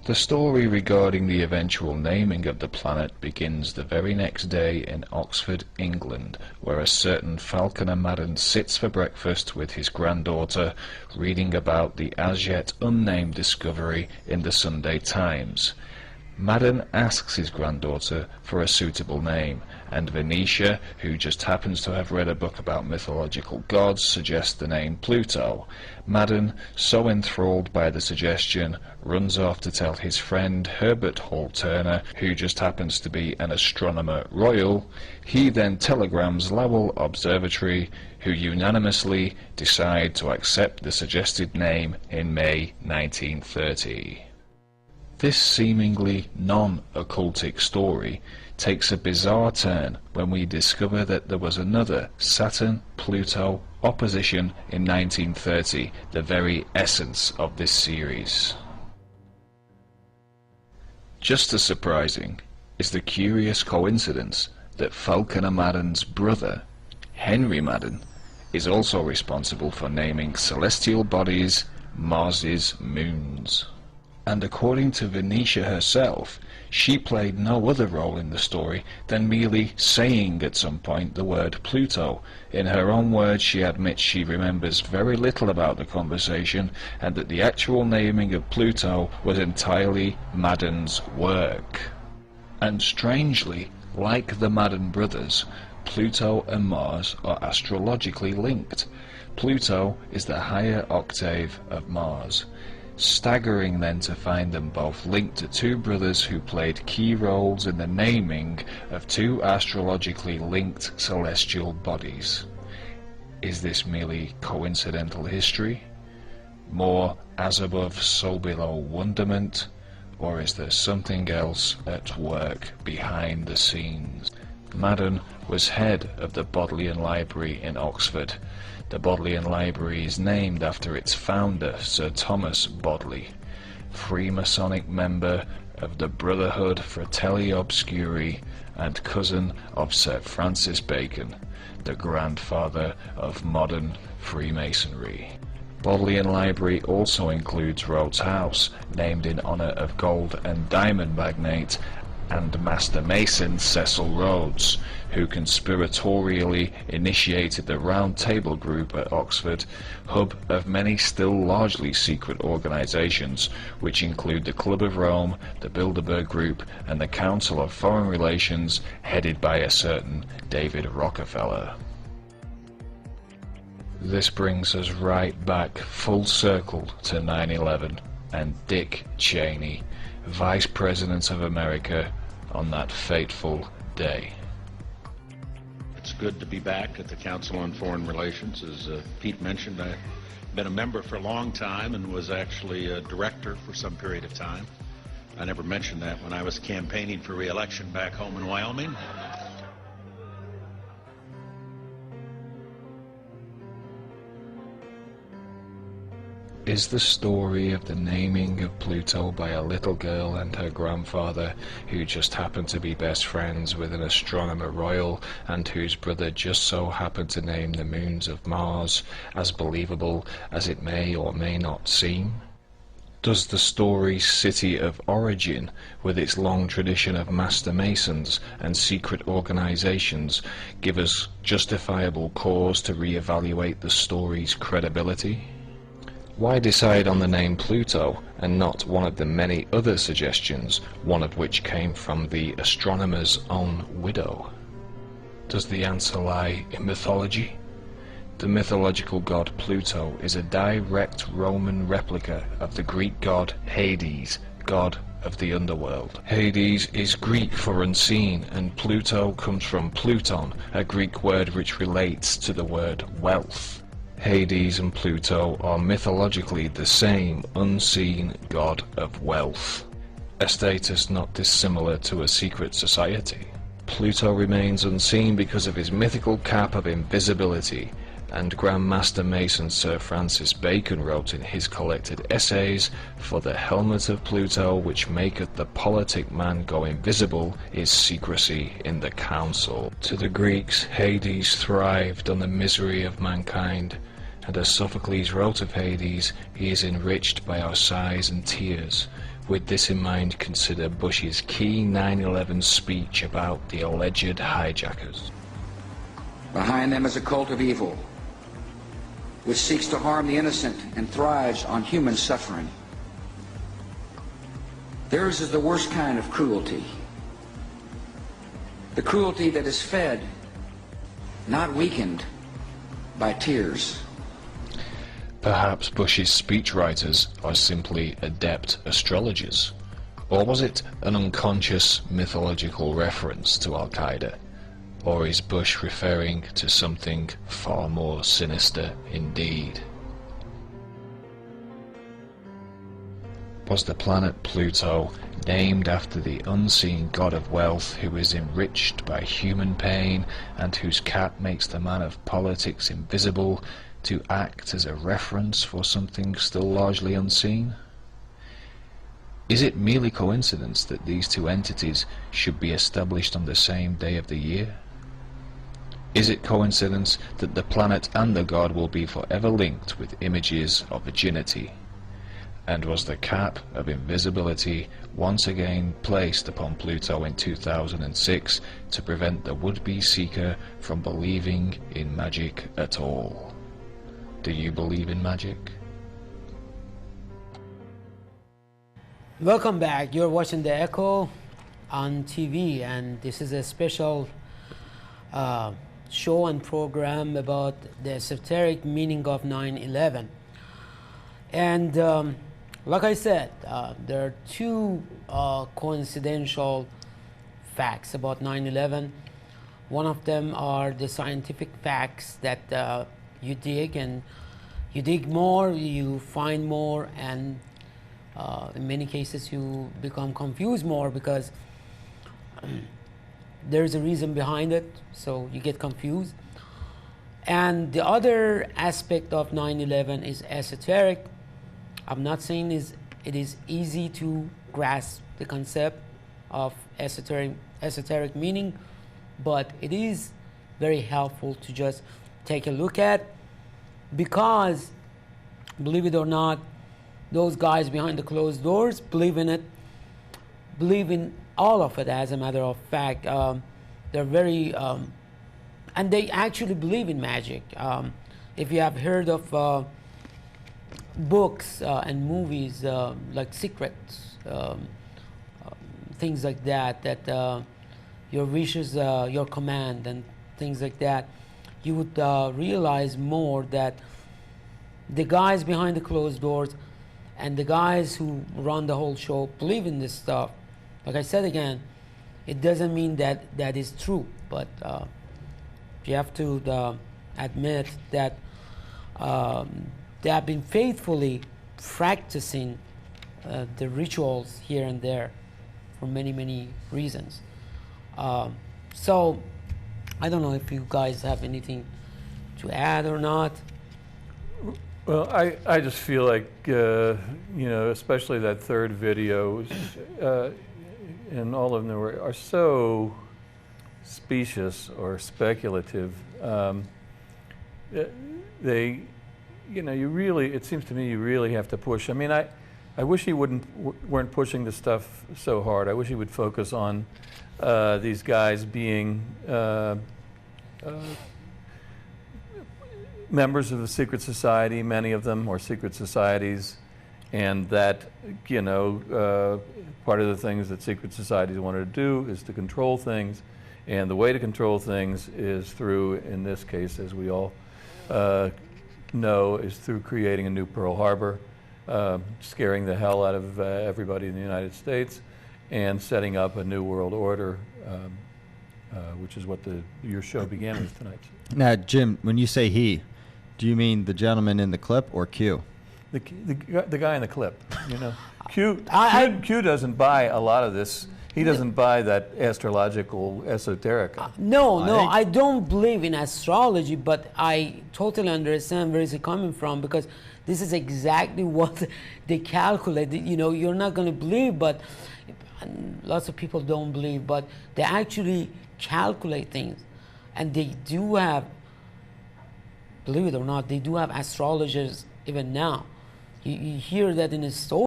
The story regarding the eventual naming of the planet begins the very next day in Oxford, England, where a certain Falconer Madden sits for breakfast with his granddaughter, reading about the as yet unnamed discovery in the Sunday Times. Madden asks his granddaughter for a suitable name, and Venetia, who just happens to have read a book about mythological gods, suggests the name Pluto. Madden, so enthralled by the suggestion, runs off to tell his friend Herbert Hall Turner, who just happens to be an astronomer royal. He then telegrams Lowell Observatory, who unanimously decide to accept the suggested name in May 1930. This seemingly non-occultic story takes a bizarre turn when we discover that there was another Saturn-Pluto opposition in 1930, the very essence of this series. Just as surprising is the curious coincidence that Falconer Madden's brother, Henry Madden, is also responsible for naming celestial bodies Mars's moons. And according to Venetia herself, she played no other role in the story than merely saying at some point the word Pluto. In her own words, she admits she remembers very little about the conversation, and that the actual naming of Pluto was entirely Madden's work. And strangely, like the Madden brothers, Pluto and Mars are astrologically linked. Pluto is the higher octave of Mars. Staggering then to find them both linked to two brothers who played key roles in the naming of two astrologically linked celestial bodies. Is this merely coincidental history? More as above, so below wonderment? Or is there something else at work behind the scenes? Madden was head of the Bodleian Library in Oxford. The Bodleian Library is named after its founder, Sir Thomas Bodley, Freemasonic member of the Brotherhood Fratelli Obscuri and cousin of Sir Francis Bacon, the grandfather of modern Freemasonry. Bodleian Library also includes Rhodes House, named in honour of gold and diamond magnate and Master Mason Cecil Rhodes, who conspiratorially initiated the Round Table Group at Oxford, hub of many still largely secret organisations, which include the Club of Rome, the Bilderberg Group, and the Council of Foreign Relations, headed by a certain David Rockefeller. This brings us right back full circle to 9/11 and Dick Cheney, Vice President of America, on that fateful day. It's good to be back at the Council on Foreign Relations. As Pete mentioned, I've been a member for a long time and was actually a director for some period of time. I never mentioned that when I was campaigning for re-election back home in Wyoming. Is the story of the naming of Pluto by a little girl and her grandfather, who just happened to be best friends with an astronomer royal and whose brother just so happened to name the moons of Mars, as believable as it may or may not seem? Does the story's city of origin, with its long tradition of master masons and secret organizations, give us justifiable cause to re-evaluate the story's credibility? Why decide on the name Pluto and not one of the many other suggestions, one of which came from the astronomer's own widow? Does the answer lie in mythology? The mythological god Pluto is a direct Roman replica of the Greek god Hades, god of the underworld. Hades is Greek for unseen, and Pluto comes from Pluton, a Greek word which relates to the word wealth. Hades and Pluto are mythologically the same unseen god of wealth, a status not dissimilar to a secret society. Pluto remains unseen because of his mythical cap of invisibility, and Grand Master Mason Sir Francis Bacon wrote in his collected essays, "For the helmet of Pluto, which maketh the politic man go invisible, is secrecy in the council." To the Greeks, Hades thrived on the misery of mankind, and as Sophocles wrote of Hades, he is enriched by our sighs and tears. With this in mind, consider Bush's key 9/11 speech about the alleged hijackers. Behind them is a cult of evil, which seeks to harm the innocent and thrives on human suffering. Theirs is the worst kind of cruelty. The cruelty that is fed, not weakened, by tears. Perhaps Bush's speechwriters are simply adept astrologers. Or was it an unconscious mythological reference to Al-Qaeda? Or is Bush referring to something far more sinister indeed? Was the planet Pluto named after the unseen god of wealth who is enriched by human pain and whose cap makes the man of politics invisible, to act as a reference for something still largely unseen? Is it merely coincidence that these two entities should be established on the same day of the year? Is it coincidence that the planet and the god will be forever linked with images of virginity? And was the cap of invisibility once again placed upon Pluto in 2006 to prevent the would-be seeker from believing in magic at all? Do you believe in magic? Welcome back. You're watching The Echo on TV, and this is a special show and program about the esoteric meaning of 9/11. And like I said, there are two coincidental facts about 9/11. One of them are the scientific facts that you dig, and you dig more, you find more, and in many cases you become confused more because there's a reason behind it, so you get confused. And the other aspect of 9/11 is esoteric. I'm not saying it is easy to grasp the concept of esoteric meaning, but it is very helpful to just take a look at, because believe it or not, those guys behind the closed doors believe in it, believe in all of it. As a matter of fact, they're very and they actually believe in magic. If you have heard of books and movies like Secrets, things like that your wishes, your command, and things like that, you would realize more that the guys behind the closed doors and the guys who run the whole show believe in this stuff. Like I said again, it doesn't mean that that is true, but you have to admit that they have been faithfully practicing the rituals here and there for many, many reasons. So I don't know if you guys have anything to add or not. Well, I just feel like, especially that third video, and all of them are so specious or speculative. It seems to me you really have to push. I mean, I wish he weren't pushing this stuff so hard. I wish he would focus on these guys being members of a secret society, many of them, or secret societies, and that, part of the things that secret societies wanted to do is to control things, and the way to control things is through, in this case, as we all know, is through creating a new Pearl Harbor, scaring the hell out of everybody in the United States, and setting up a new world order, which is what your show began with tonight. Now, Jim, when you say he, do you mean the gentleman in the clip or Q? The guy in the clip, Q doesn't buy a lot of this. He doesn't buy that astrological esoteric. No, I don't believe in astrology, but I totally understand where he's coming from, because this is exactly what they calculate. You're not going to believe, but lots of people don't believe, but they actually calculate things. And they do have, believe it or not, they do have astrologers even now. You hear that in a story.